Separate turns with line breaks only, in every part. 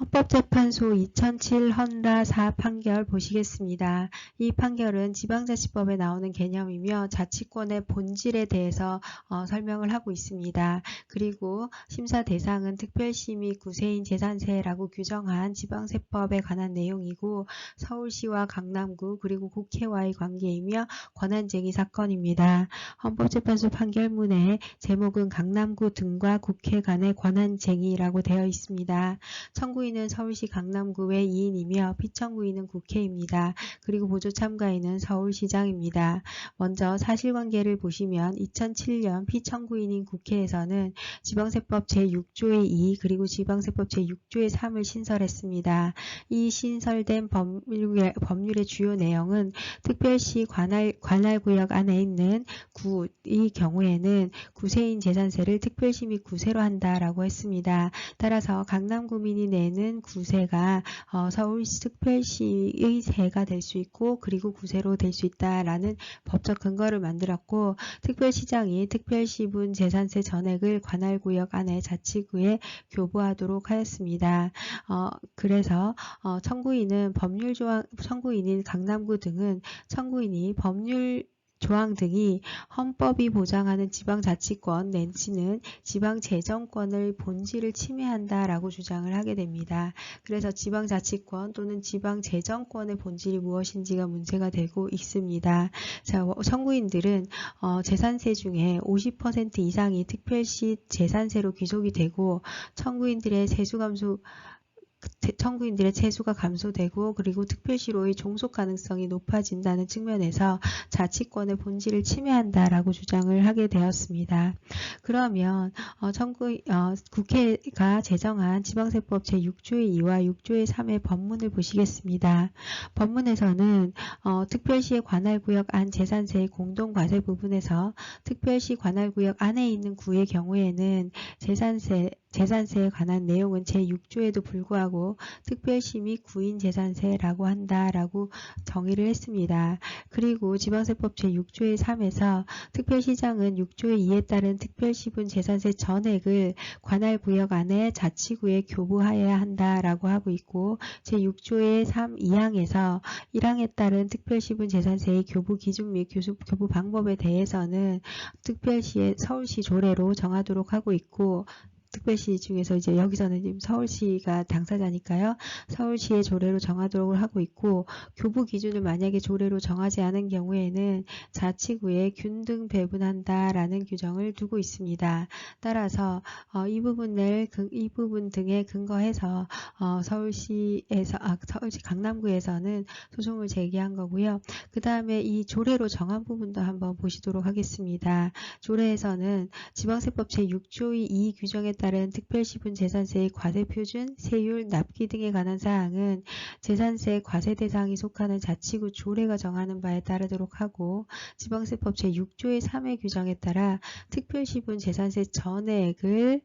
헌법재판소 2007 헌라 4 판결 보시겠습니다. 이 판결은 지방자치법에 나오는 개념이며 자치권의 본질에 대해서 설명을 하고 있습니다. 그리고 심사 대상은 특별시 및 구세인 재산세라고 규정한 지방세법에 관한 내용이고 서울시와 강남구 그리고 국회와의 관계이며 권한쟁의 사건입니다. 헌법재판소 판결문의 제목은 강남구 등과 국회 간의 권한쟁의라고 되어 있습니다. 청구인은 서울시 강남구의 2인이며 피청구인은 국회입니다. 그리고 보조 참가인은 서울시장입니다. 먼저 사실관계를 보시면 2007년 피청구인인 국회에서는 지방세법 제6조의 2 그리고 지방세법 제6조의 3을 신설했습니다. 이 신설된 법률의 주요 내용은 특별시 관할구역 안에 있는 구의 경우에는 구세인 재산세를 특별시 및 구세로 한다라고 했습니다. 따라서 강남구민이 내는 구세가 서울시 특별시의 세가 될 수 있고 그리고 구세로 될 수 있다라는 법적 근거를 만들었고 특별시장이 특별시분 재산세 전액을 관할구역 안에 자치구에 교부하도록 하였습니다. 그래서 청구인인 강남구 등은 청구인이 법률 조항 등이 헌법이 보장하는 지방자치권 내지는 지방재정권의 본질을 침해한다라고 주장을 하게 됩니다. 그래서 지방자치권 또는 지방재정권의 본질이 무엇인지가 문제가 되고 있습니다. 자, 청구인들은 재산세 중에 50% 이상이 특별시 재산세로 귀속이 되고 청구인들의 세수가 감소되고 그리고 특별시로의 종속 가능성이 높아진다는 측면에서 자치권의 본질을 침해한다라고 주장을 하게 되었습니다. 그러면 국회가 제정한 지방세법 제6조의 2와 6조의 3의 법문을 보시겠습니다. 법문에서는 특별시의 관할구역 안 재산세의 공동과세 부분에서 특별시 관할구역 안에 있는 구의 경우에는 재산세에 관한 내용은 제6조에도 불구하고 특별시 및 구인 재산세라고 한다라고 정의를 했습니다. 그리고 지방세법 제6조의 3에서 특별시장은 6조의 2에 따른 특별시분 재산세 전액을 관할구역 안에 자치구에 교부하여야 한다라고 하고 있고 제6조의 3 2항에서 1항에 따른 특별시분 재산세의 교부 기준 및 교부 방법에 대해서는 특별시의 서울시 조례로 정하도록 하고 있고 특별시 중에서 이제 여기서는 지금 서울시가 당사자니까요. 서울시의 조례로 정하도록 하고 있고 교부 기준을 만약에 조례로 정하지 않은 경우에는 자치구에 균등 배분한다라는 규정을 두고 있습니다. 따라서 이 부분 등에 근거해서 서울시 강남구에서는 소송을 제기한 거고요. 그 다음에 이 조례로 정한 부분도 한번 보시도록 하겠습니다. 조례에서는 지방세법 제6조의 2 규정에 따른 특별시분 재산세의 과세표준, 세율, 납기 등에 관한 사항은 재산세 과세 대상이 속하는 자치구 조례가 정하는 바에 따르도록 하고 지방세법 제6조의 3의 규정에 따라 특별시분 재산세 전액을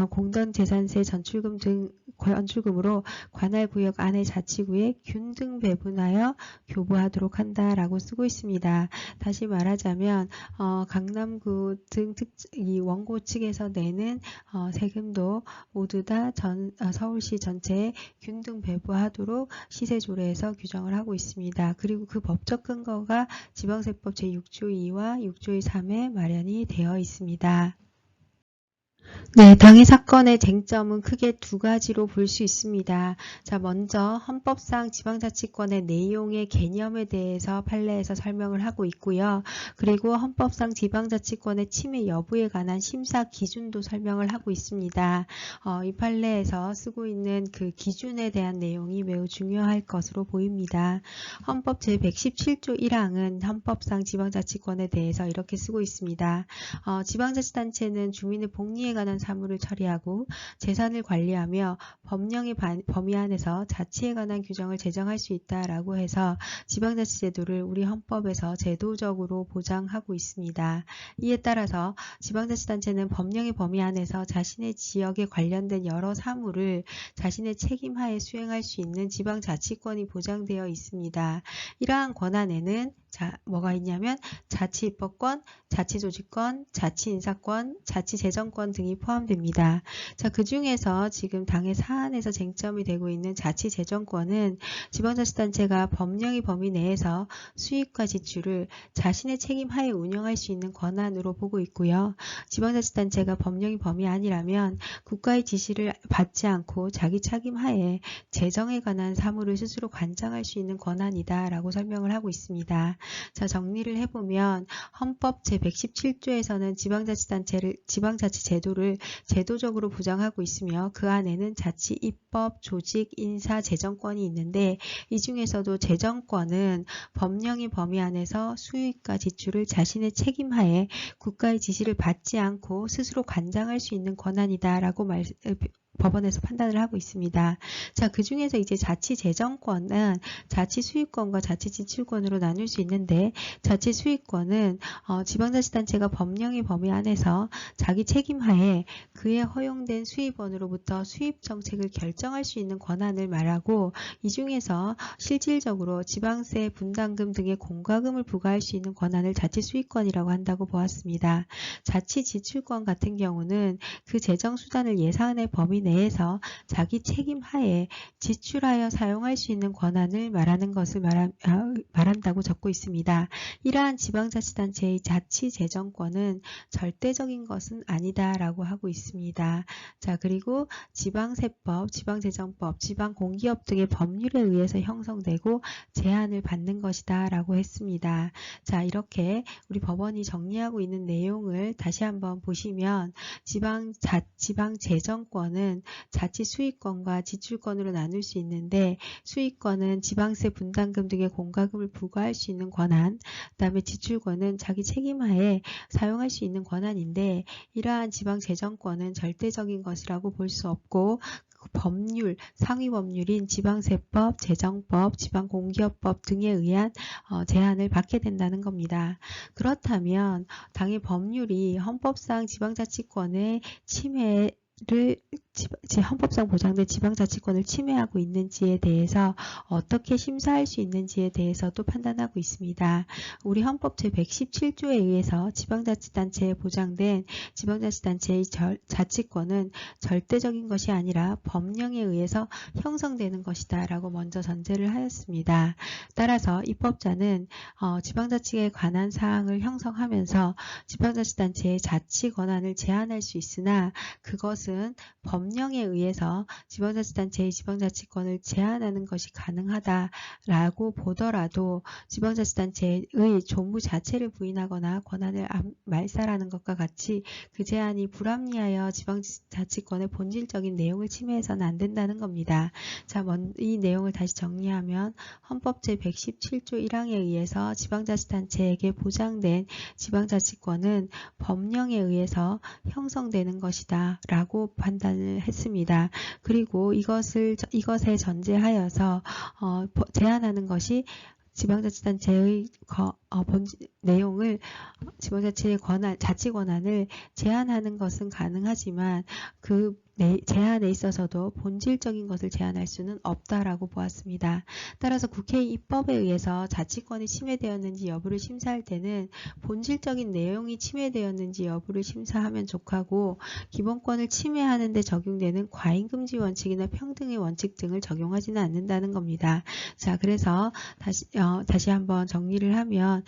공동재산세 전출금으로 관할구역 안의 자치구에 균등 배분하여 교부하도록 한다라고 쓰고 있습니다. 다시 말하자면 강남구 등 이 원고 측에서 내는 세금도 모두 다 서울시 전체에 균등 배부하도록 시세조례에서 규정을 하고 있습니다. 그리고 그 법적 근거가 지방세법 제6조 2와 6조의 3에 마련이 되어 있습니다. 네, 당해 사건의 쟁점은 크게 두 가지로 볼 수 있습니다. 자, 먼저 헌법상 지방자치권의 내용의 개념에 대해서 판례에서 설명을 하고 있고요. 그리고 헌법상 지방자치권의 침해 여부에 관한 심사 기준도 설명을 하고 있습니다. 이 판례에서 쓰고 있는 그 기준에 대한 내용이 매우 중요할 것으로 보입니다. 헌법 제117조 1항은 헌법상 지방자치권에 대해서 이렇게 쓰고 있습니다. 지방자치단체는 주민의 복리에 관한 사무를 처리하고 재산을 관리하며 법령의 범위 안에서 자치에 관한 규정을 제정할 수 있다라고 해서 지방자치제도를 우리 헌법에서 제도적으로 보장하고 있습니다. 이에 따라서 지방자치단체는 법령의 범위 안에서 자신의 지역에 관련된 여러 사무를 자신의 책임하에 수행할 수 있는 지방자치권이 보장되어 있습니다. 이러한 권한에는 자, 뭐가 있냐면 자치입법권, 자치조직권, 자치인사권, 자치재정권 등이 포함됩니다. 자, 그 중에서 지금 당의 사안에서 쟁점이 되고 있는 자치재정권은 지방자치단체가 법령의 범위 내에서 수입과 지출을 자신의 책임 하에 운영할 수 있는 권한으로 보고 있고요. 지방자치단체가 법령의 범위 아니라면 국가의 지시를 받지 않고 자기 책임 하에 재정에 관한 사무를 스스로 관장할 수 있는 권한이다 라고 설명을 하고 있습니다. 자, 정리를 해보면 헌법 제117조에서는 지방자치 제도를 제도적으로 부정하고 있으며 그 안에는 자치 입법, 조직, 인사, 재정권이 있는데 이 중에서도 재정권은 법령의 범위 안에서 수입과 지출을 자신의 책임하에 국가의 지시를 받지 않고 스스로 관장할 수 있는 권한이다 라고 법원에서 판단을 하고 있습니다. 자, 그 중에서 이제 자치재정권은 자치수입권과 자치지출권으로 나눌 수 있는데 자치수입권은 지방자치단체가 법령의 범위 안에서 자기 책임하에 그에 허용된 수입원으로부터 수입정책을 결정할 수 있는 권한을 말하고 이 중에서 실질적으로 지방세, 분담금 등의 공과금을 부과할 수 있는 권한을 자치수입권이라고 한다고 보았습니다. 자치지출권 같은 경우는 그 재정수단을 예산의 범위 내에서 자기 책임 하에 지출하여 사용할 수 있는 권한을 말하는 것을 말한다고 적고 있습니다. 이러한 지방자치단체의 자치재정권은 절대적인 것은 아니다라고 하고 있습니다. 자, 그리고 지방세법, 지방재정법, 지방공기업 등의 법률에 의해서 형성되고 제한을 받는 것이다 라고 했습니다. 자, 이렇게 우리 법원이 정리하고 있는 내용을 다시 한번 보시면 지방재정권은 자치 수익권과 지출권으로 나눌 수 있는데 수익권은 지방세 분담금 등의 공과금을 부과할 수 있는 권한, 그 다음에 지출권은 자기 책임하에 사용할 수 있는 권한인데 이러한 지방재정권은 절대적인 것이라고 볼 수 없고 법률, 상위 법률인 지방세법, 재정법, 지방공기업법 등에 의한 제한을 받게 된다는 겁니다. 그렇다면 당의 법률이 헌법상 지방자치권의 헌법상 보장된 지방자치권을 침해하고 있는지에 대해서 어떻게 심사할 수 있는지에 대해서도 판단하고 있습니다. 우리 헌법 제117조에 의해서 지방자치단체에 보장된 지방자치단체의 자치권은 절대적인 것이 아니라 법령에 의해서 형성되는 것이다 라고 먼저 전제를 하였습니다. 따라서 입법자는 지방자치에 관한 사항을 형성하면서 지방자치단체의 자치 권한을 제한할 수 있으나 그것은 법령에 의해서 지방자치단체의 지방자치권을 제한하는 것이 가능하다라고 보더라도 지방자치단체의 존무 자체를 부인하거나 권한을 말살하는 것과 같이 그 제한이 불합리하여 지방자치권의 본질적인 내용을 침해해서는 안 된다는 겁니다. 자, 이 내용을 다시 정리하면 헌법 제117조 1항에 의해서 지방자치단체에게 보장된 지방자치권은 법령에 의해서 형성되는 것이다 라고 판단을 했습니다. 그리고 이것에 전제하여서 제한하는 것이 지방자치단체의 내용을 지방자치의 자치 권한을 제한하는 것은 가능하지만 그 제한에 있어서도 본질적인 것을 제한할 수는 없다라고 보았습니다. 따라서 국회의 입법에 의해서 자치권이 침해되었는지 여부를 심사할 때는 본질적인 내용이 침해되었는지 여부를 심사하면 족하고 기본권을 침해하는 데 적용되는 과잉금지 원칙이나 평등의 원칙 등을 적용하지는 않는다는 겁니다. 자, 그래서 다시 한번 정리를 하면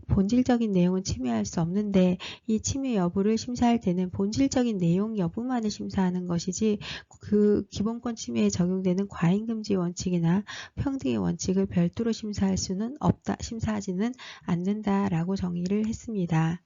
본질적인 내용은 침해할 수 없는데 이 침해 여부를 심사할 때는 본질적인 내용 여부만을 심사하는 것이지 그 기본권 침해에 적용되는 과잉금지 원칙이나 평등의 원칙을 별도로 심사하지는 않는다라고 정의를 했습니다.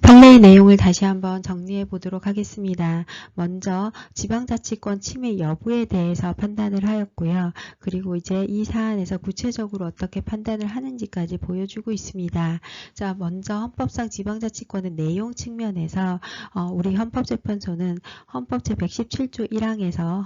판례의 내용을 다시 한번 정리해 보도록 하겠습니다. 먼저 지방자치권 침해 여부에 대해서 판단을 하였고요. 그리고 이제 이 사안에서 구체적으로 어떻게 판단을 하는지까지 보여주고 있습니다. 자, 먼저 헌법상 지방자치권의 내용 측면에서 우리 헌법재판소는 헌법 제117조 1항에서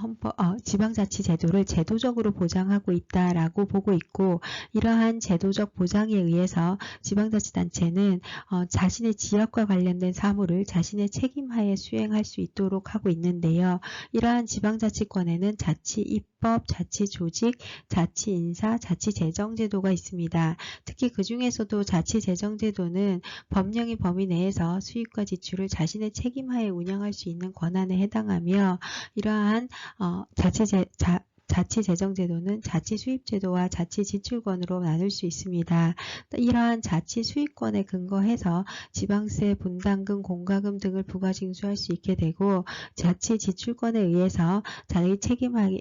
지방자치제도를 제도적으로 보장하고 있다라고 보고 있고, 이러한 제도적 보장에 의해서 지방자치단체는 자신의 지역과 관련된 사무를 자신의 책임하에 수행할 수 있도록 하고 있는데요. 이러한 지방자치권에는 자치입법, 자치조직, 자치인사, 자치재정제도가 있습니다. 특히 그 중에서도 자치재정제도는 법령의 범위 내에서 수입과 지출을 자신의 책임하에 운영할 수 있는 권한에 해당하며, 이러한 자치재정제도는 자치수입제도와 자치지출권으로 나눌 수 있습니다. 이러한 자치수입권에 근거해서 지방세, 분담금, 공과금 등을 부과징수할 수 있게 되고, 자치지출권에 의해서 자기 책임하에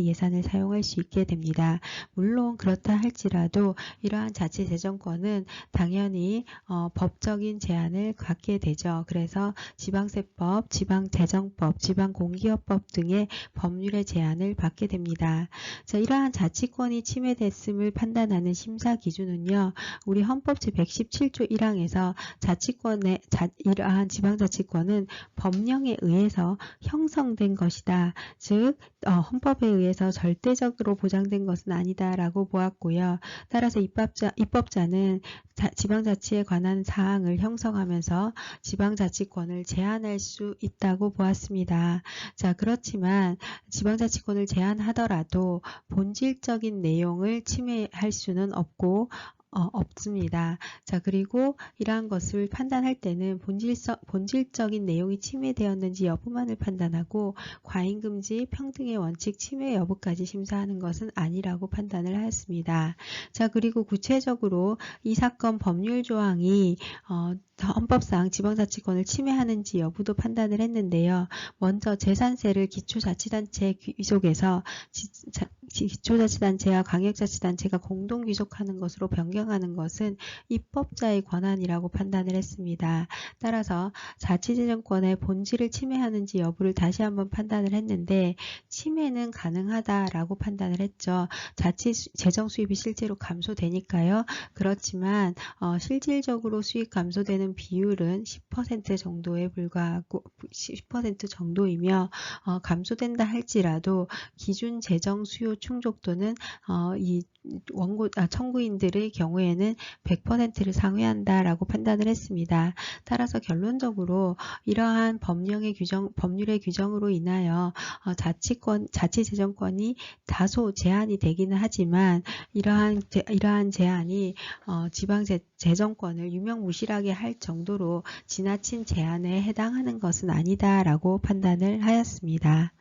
예산을 사용할 수 있게 됩니다. 물론 그렇다 할지라도 이러한 자치재정권은 당연히 법적인 제한을 갖게 되죠. 그래서 지방세법, 지방재정법, 지방공기업법 등의 법률의 제한을 받게 됩니다. 자, 이러한 자치권이 침해됐음을 판단하는 심사 기준은요, 우리 헌법 제117조 1항에서 이러한 지방자치권은 법령에 의해서 형성된 것이다. 즉 헌법에 의해서 절대적으로 보장된 것은 아니다라고 보았고요. 따라서 입법자는 지방자치에 관한 사항을 형성하면서 지방자치권을 제한할 수 있다고 보았습니다. 자, 그렇지만 지방자치권을 제한하더라도 본질적인 내용을 침해할 수는 없습니다. 자, 그리고 이러한 것을 판단할 때는 본질적인 내용이 침해되었는지 여부만을 판단하고 과잉금지, 평등의 원칙 침해 여부까지 심사하는 것은 아니라고 판단을 하였습니다. 자, 그리고 구체적으로 이 사건 법률 조항이 헌법상 지방자치권을 침해하는지 여부도 판단을 했는데요. 먼저 재산세를 기초자치단체 귀속에서 기초자치단체와 광역자치단체가 공동 귀속하는 것으로 변경하는 것은 입법자의 권한이라고 판단을 했습니다. 따라서 자치재정권의 본질을 침해하는지 여부를 다시 한번 판단을 했는데, 침해는 가능하다라고 판단을 했죠. 자치재정 수입이 실제로 감소되니까요. 그렇지만 실질적으로 수입 감소되는 비율은 10% 정도에 불과하고 10% 정도이며, 감소된다 할지라도 기준 재정 수요 충족도는 이 청구인들의 경우에는 100%를 상회한다라고 판단을 했습니다. 따라서 결론적으로 이러한 법률의 규정으로 인하여 자치재정권이 다소 제한이 되기는 하지만, 이러한 제한이 지방재정권을 유명무실하게 할 정도로 지나친 제한에 해당하는 것은 아니다라고 판단을 하였습니다.